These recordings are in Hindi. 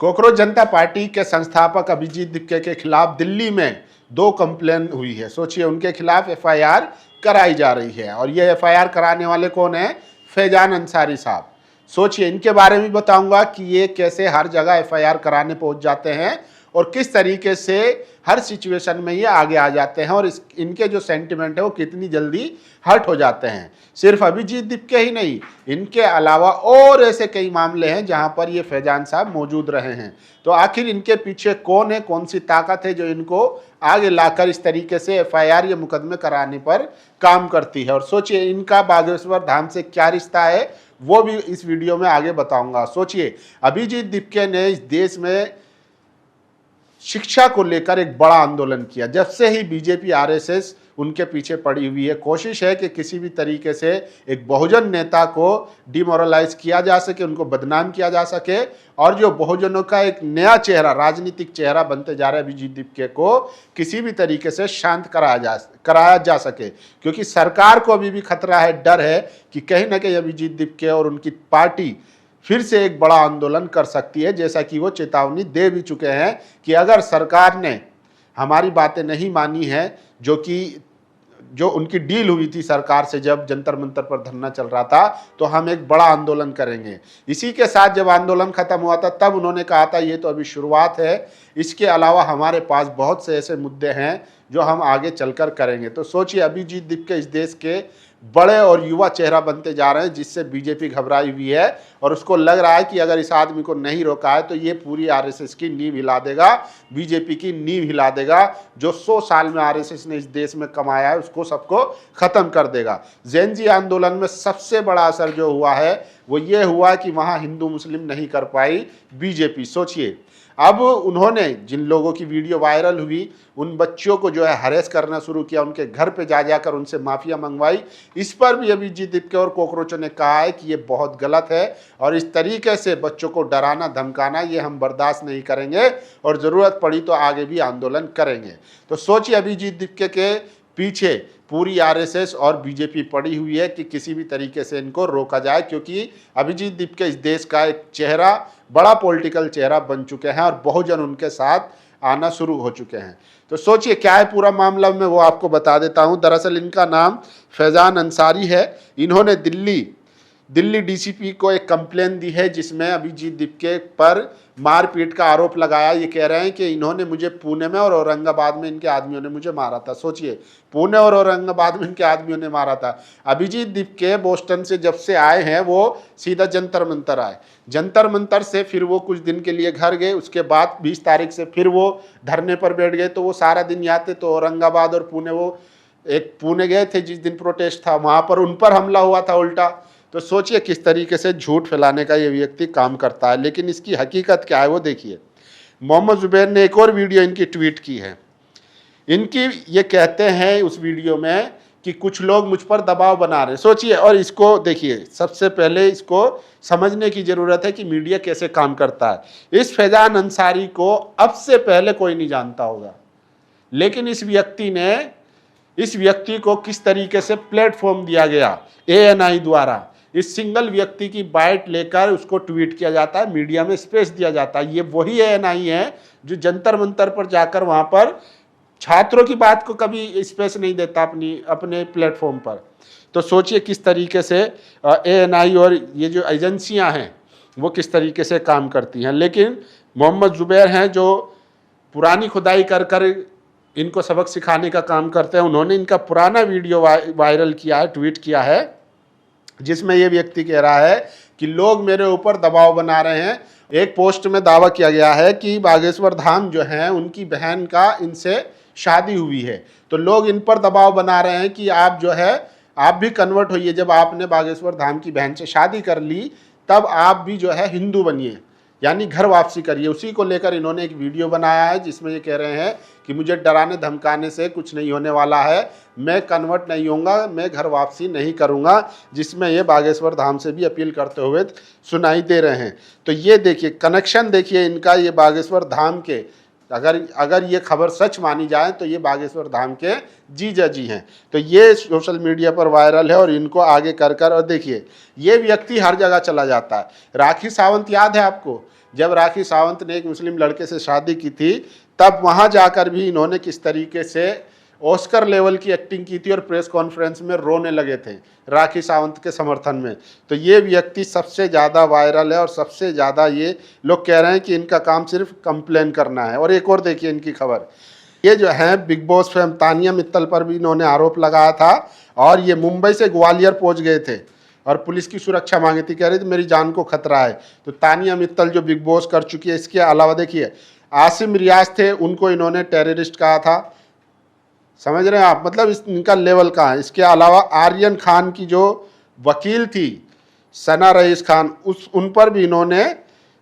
कॉकरोच जनता पार्टी के संस्थापक अभिजीत दिप्के के खिलाफ दिल्ली में 2 कंप्लेन हुई है। सोचिए, उनके खिलाफ एफआईआर कराई जा रही है और ये एफआईआर कराने वाले कौन है? फैजान अंसारी साहब। सोचिए, इनके बारे में बताऊंगा कि ये कैसे हर जगह एफआईआर कराने पहुंच जाते हैं और किस तरीके से हर सिचुएशन में ये आगे आ जाते हैं और इनके जो सेंटिमेंट है वो कितनी जल्दी हर्ट हो जाते हैं। सिर्फ अभिजीत दिप्के ही नहीं, इनके अलावा और ऐसे कई मामले हैं जहां पर ये फैजान साहब मौजूद रहे हैं। तो आखिर इनके पीछे कौन है, कौन सी ताकत है जो इनको आगे लाकर इस तरीके से एफआईआर या मुकदमे कराने पर काम करती है। और सोचिए, इनका बागेश्वर धाम से क्या रिश्ता है वो भी इस वीडियो में आगे बताऊंगा। सोचिए, अभिजीत दिप्के ने इस देश में शिक्षा को लेकर एक बड़ा आंदोलन किया। जब से ही बीजेपी आरएसएस उनके पीछे पड़ी हुई है, कोशिश है कि किसी भी तरीके से एक बहुजन नेता को डिमोरलाइज किया जा सके, उनको बदनाम किया जा सके और जो बहुजनों का एक नया चेहरा, राजनीतिक चेहरा बनते जा रहा है अभिजीत दिप्के को, किसी भी तरीके से शांत कराया जा सके। क्योंकि सरकार को अभी भी खतरा है, डर है कि कहीं ना कहीं अभिजीत दिप्के और उनकी पार्टी फिर से एक बड़ा आंदोलन कर सकती है, जैसा कि वो चेतावनी दे भी चुके हैं कि अगर सरकार ने हमारी बातें नहीं मानी है, जो उनकी डील हुई थी सरकार से जब जंतर मंतर पर धरना चल रहा था, तो हम एक बड़ा आंदोलन करेंगे। इसी के साथ जब आंदोलन खत्म हुआ था तब उन्होंने कहा था ये तो अभी शुरुआत है, इसके अलावा हमारे पास बहुत से ऐसे मुद्दे हैं जो हम आगे चलकर करेंगे। तो सोचिए, अभिजीत दिप्के इस देश के बड़े और युवा चेहरा बनते जा रहे हैं, जिससे बीजेपी घबराई हुई है और उसको लग रहा है कि अगर इस आदमी को नहीं रोका है तो ये पूरी आरएसएस की नींव हिला देगा, बीजेपी की नींव हिला देगा। जो 100 साल में आरएसएस ने इस देश में कमाया है उसको सबको खत्म कर देगा। जेन जी आंदोलन में सबसे बड़ा असर जो हुआ है वो ये हुआ कि वहां हिंदू मुस्लिम नहीं कर पाई बीजेपी। सोचिए, अब उन्होंने जिन लोगों की वीडियो वायरल हुई उन बच्चों को जो है हरेस करना शुरू किया, उनके घर पे जा जाकर उनसे माफिया मंगवाई। इस पर भी अभिजीत दिप्के और कॉकरोचों ने कहा है कि ये बहुत गलत है और इस तरीके से बच्चों को डराना धमकाना ये हम बर्दाश्त नहीं करेंगे और ज़रूरत पड़ी तो आगे भी आंदोलन करेंगे। तो सोचिए, अभिजीत दिप्के के पीछे पूरी आरएसएस और बीजेपी पड़ी हुई है कि किसी भी तरीके से इनको रोका जाए, क्योंकि अभिजीत दिप्के इस देश का एक चेहरा, बड़ा पॉलिटिकल चेहरा बन चुके हैं और बहुजन उनके साथ आना शुरू हो चुके हैं। तो सोचिए क्या है पूरा मामला, मैं वो आपको बता देता हूं। दरअसल इनका नाम फैजान अंसारी है। इन्होंने दिल्ली डीसीपी को एक कंप्लेन दी है जिसमें अभिजीत दिप्के पर मारपीट का आरोप लगाया। ये कह रहे हैं कि इन्होंने मुझे पुणे में और औरंगाबाद में इनके आदमियों ने मुझे मारा था। सोचिए, पुणे और औरंगाबाद में इनके आदमियों ने मारा था। अभिजीत दिप्के बोस्टन से जब से आए हैं वो सीधा जंतर मंतर आए, जंतर मंतर से फिर वो कुछ दिन के लिए घर गए, उसके बाद 20 तारीख से फिर वो धरने पर बैठ गए। तो वो सारा दिन याद थे, तो औरंगाबाद और पुणे, वो एक पुणे गए थे जिस दिन प्रोटेस्ट था, वहां पर उन पर हमला हुआ था उल्टा। तो सोचिए किस तरीके से झूठ फैलाने का ये व्यक्ति काम करता है। लेकिन इसकी हकीकत क्या है वो देखिए। मोहम्मद जुबैर ने एक और वीडियो इनकी ट्वीट की है। इनकी ये कहते हैं उस वीडियो में कि कुछ लोग मुझ पर दबाव बना रहे हैं। सोचिए, और इसको देखिए, सबसे पहले इसको समझने की जरूरत है कि मीडिया कैसे काम करता है। इस फैजान अंसारी को अब से पहले कोई नहीं जानता होगा, लेकिन इस व्यक्ति को किस तरीके से प्लेटफॉर्म दिया गया एएनआई द्वारा। इस सिंगल व्यक्ति की बाइट लेकर उसको ट्वीट किया जाता है, मीडिया में स्पेस दिया जाता है। ये वही एएनआई है जो जंतर मंतर पर जाकर वहां पर छात्रों की बात को कभी स्पेस नहीं देता अपने प्लेटफॉर्म पर। तो सोचिए किस तरीके से एएनआई और ये जो एजेंसियां हैं वो किस तरीके से काम करती हैं। लेकिन मोहम्मद जुबैर हैं जो पुरानी खुदाई कर इनको सबक सिखाने का काम करते हैं। उन्होंने इनका पुराना वीडियो वायरल किया है, ट्वीट किया है, जिसमें यह व्यक्ति कह रहा है कि लोग मेरे ऊपर दबाव बना रहे हैं। एक पोस्ट में दावा किया गया है कि बागेश्वर धाम जो है उनकी बहन का इनसे शादी हुई है, तो लोग इन पर दबाव बना रहे हैं कि आप जो है आप भी कन्वर्ट होइए। जब आपने बागेश्वर धाम की बहन से शादी कर ली तब आप भी जो है हिंदू बनिए, यानी घर वापसी करिए। उसी को लेकर इन्होंने एक वीडियो बनाया है जिसमें ये कह रहे हैं कि मुझे डराने धमकाने से कुछ नहीं होने वाला है, मैं कन्वर्ट नहीं होऊंगा, मैं घर वापसी नहीं करूंगा, जिसमें ये बागेश्वर धाम से भी अपील करते हुए सुनाई दे रहे हैं। तो ये देखिए कनेक्शन, देखिए इनका ये बागेश्वर धाम के, अगर ये खबर सच मानी जाए तो ये बागेश्वर धाम के जीजा जी हैं। तो ये सोशल मीडिया पर वायरल है और इनको आगे कर और देखिए ये व्यक्ति हर जगह चला जाता है। राखी सावंत याद है आपको, जब राखी सावंत ने एक मुस्लिम लड़के से शादी की थी, तब वहाँ जाकर भी इन्होंने किस तरीके से ऑस्कर लेवल की एक्टिंग की थी और प्रेस कॉन्फ्रेंस में रोने लगे थे राखी सावंत के समर्थन में। तो ये व्यक्ति सबसे ज़्यादा वायरल है और सबसे ज़्यादा ये लोग कह रहे हैं कि इनका काम सिर्फ कंप्लेन करना है। और एक और देखिए इनकी खबर, ये जो है big boss fame Tania Mittal पर भी इन्होंने आरोप लगाया था और ये मुंबई से ग्वालियर पहुंच गए थे और पुलिस की सुरक्षा मांगी थी, कह रही थी मेरी जान को खतरा है। तो तानिया मित्तल जो बिग बॉस कर चुकी है, इसके अलावा देखिए आसिम रियाज थे, उनको इन्होंने टेररिस्ट कहा था, समझ रहे हैं आप, मतलब इनका लेवल कहाँ है। इसके अलावा आर्यन खान की जो वकील थी सना रईस खान, उन पर भी इन्होंने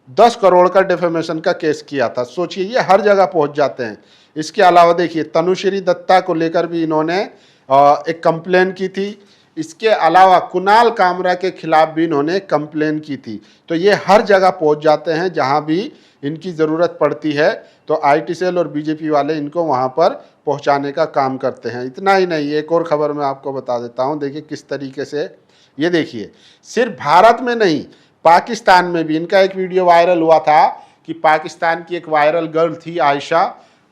10 करोड़ का डिफेमेशन का केस किया था। सोचिए ये हर जगह पहुंच जाते हैं। इसके अलावा देखिए तनुश्री दत्ता को लेकर भी इन्होंने एक कंप्लेन की थी। इसके अलावा कुणाल कामरा के खिलाफ भी इन्होंने कंप्लेन की थी। तो ये हर जगह पहुंच जाते हैं जहां भी इनकी ज़रूरत पड़ती है, तो आईटी सेल और बीजेपी वाले इनको वहां पर पहुंचाने का काम करते हैं। इतना ही नहीं, एक और खबर मैं आपको बता देता हूं, देखिए किस तरीके से, ये देखिए सिर्फ भारत में नहीं पाकिस्तान में भी इनका एक वीडियो वायरल हुआ था कि पाकिस्तान की एक वायरल गर्ल थी आयशा,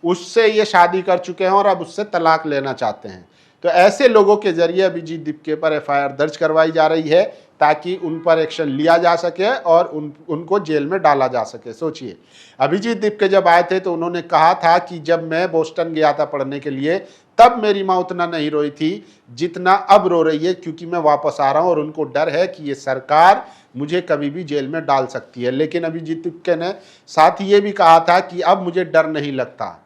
उससे ये शादी कर चुके हैं और अब उससे तलाक लेना चाहते हैं। तो ऐसे लोगों के जरिए अभिजीत दीपके पर एफआईआर दर्ज करवाई जा रही है ताकि उन पर एक्शन लिया जा सके और उनको जेल में डाला जा सके। सोचिए अभिजीत दीपके जब आए थे तो उन्होंने कहा था कि जब मैं बोस्टन गया था पढ़ने के लिए तब मेरी माँ उतना नहीं रोई थी जितना अब रो रही है, क्योंकि मैं वापस आ रहा हूँ और उनको डर है कि ये सरकार मुझे कभी भी जेल में डाल सकती है। लेकिन अभिजीत दीपके ने साथ ये भी कहा था कि अब मुझे डर नहीं लगता,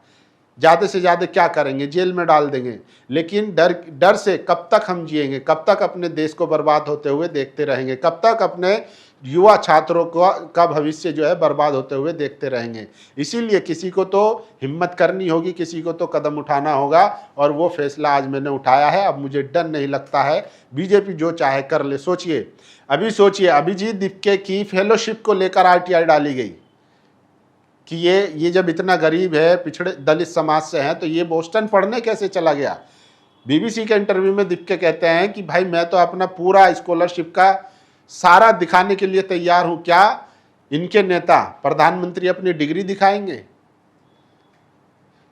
ज़्यादा से ज़्यादा क्या करेंगे, जेल में डाल देंगे, लेकिन डर से कब तक हम जिएंगे, कब तक अपने देश को बर्बाद होते हुए देखते रहेंगे, कब तक अपने युवा छात्रों का भविष्य जो है बर्बाद होते हुए देखते रहेंगे। इसीलिए किसी को तो हिम्मत करनी होगी, किसी को तो कदम उठाना होगा और वो फैसला आज मैंने उठाया है। अब मुझे डर नहीं लगता है, बीजेपी जो चाहे कर ले। सोचिए अभिजीत दीपके की फेलोशिप को लेकर आरटीआई डाली गई कि ये जब इतना गरीब है, पिछड़े दलित समाज से है, तो ये बोस्टन पढ़ने कैसे चला गया। बीबीसी के इंटरव्यू में दीपके कहते हैं कि भाई मैं तो अपना पूरा स्कॉलरशिप का सारा दिखाने के लिए तैयार हूं, क्या इनके नेता प्रधानमंत्री अपनी डिग्री दिखाएंगे।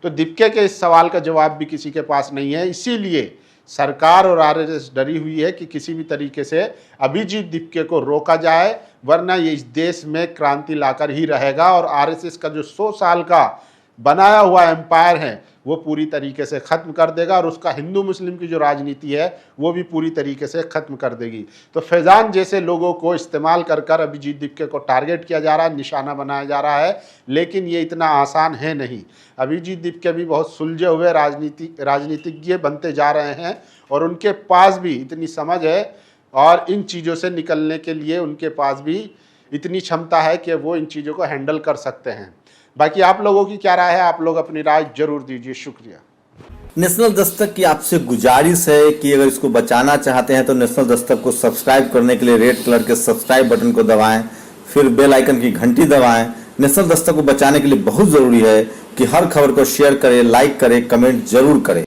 तो दीपके के इस सवाल का जवाब भी किसी के पास नहीं है। इसीलिए सरकार और आरएसएस डरी हुई है कि किसी भी तरीके से अभिजीत दीपके को रोका जाए, वरना ये इस देश में क्रांति लाकर ही रहेगा और आरएसएस का जो 100 साल का बनाया हुआ एम्पायर है वो पूरी तरीके से ख़त्म कर देगा और उसका हिंदू मुस्लिम की जो राजनीति है वो भी पूरी तरीके से ख़त्म कर देगी। तो फैज़ान जैसे लोगों को इस्तेमाल कर कर अभिजीत दीपके को टारगेट किया जा रहा है, निशाना बनाया जा रहा है, लेकिन ये इतना आसान है नहीं। अभिजीत दीपके भी बहुत सुलझे हुए राजनीतिज्ञ बनते जा रहे हैं और उनके पास भी इतनी समझ है और इन चीज़ों से निकलने के लिए उनके पास भी इतनी क्षमता है कि वो इन चीज़ों को हैंडल कर सकते हैं। बाकी आप लोगों की क्या राय है, आप लोग अपनी राय जरूर दीजिए। शुक्रिया। नेशनल दस्तक की आपसे गुजारिश है कि अगर इसको बचाना चाहते हैं तो नेशनल दस्तक को सब्सक्राइब करने के लिए रेड कलर के सब्सक्राइब बटन को दबाएं, फिर बेल आइकन की घंटी दबाएं। नेशनल दस्तक को बचाने के लिए बहुत जरूरी है कि हर खबर को शेयर करें, लाइक करें, कमेंट जरूर करें।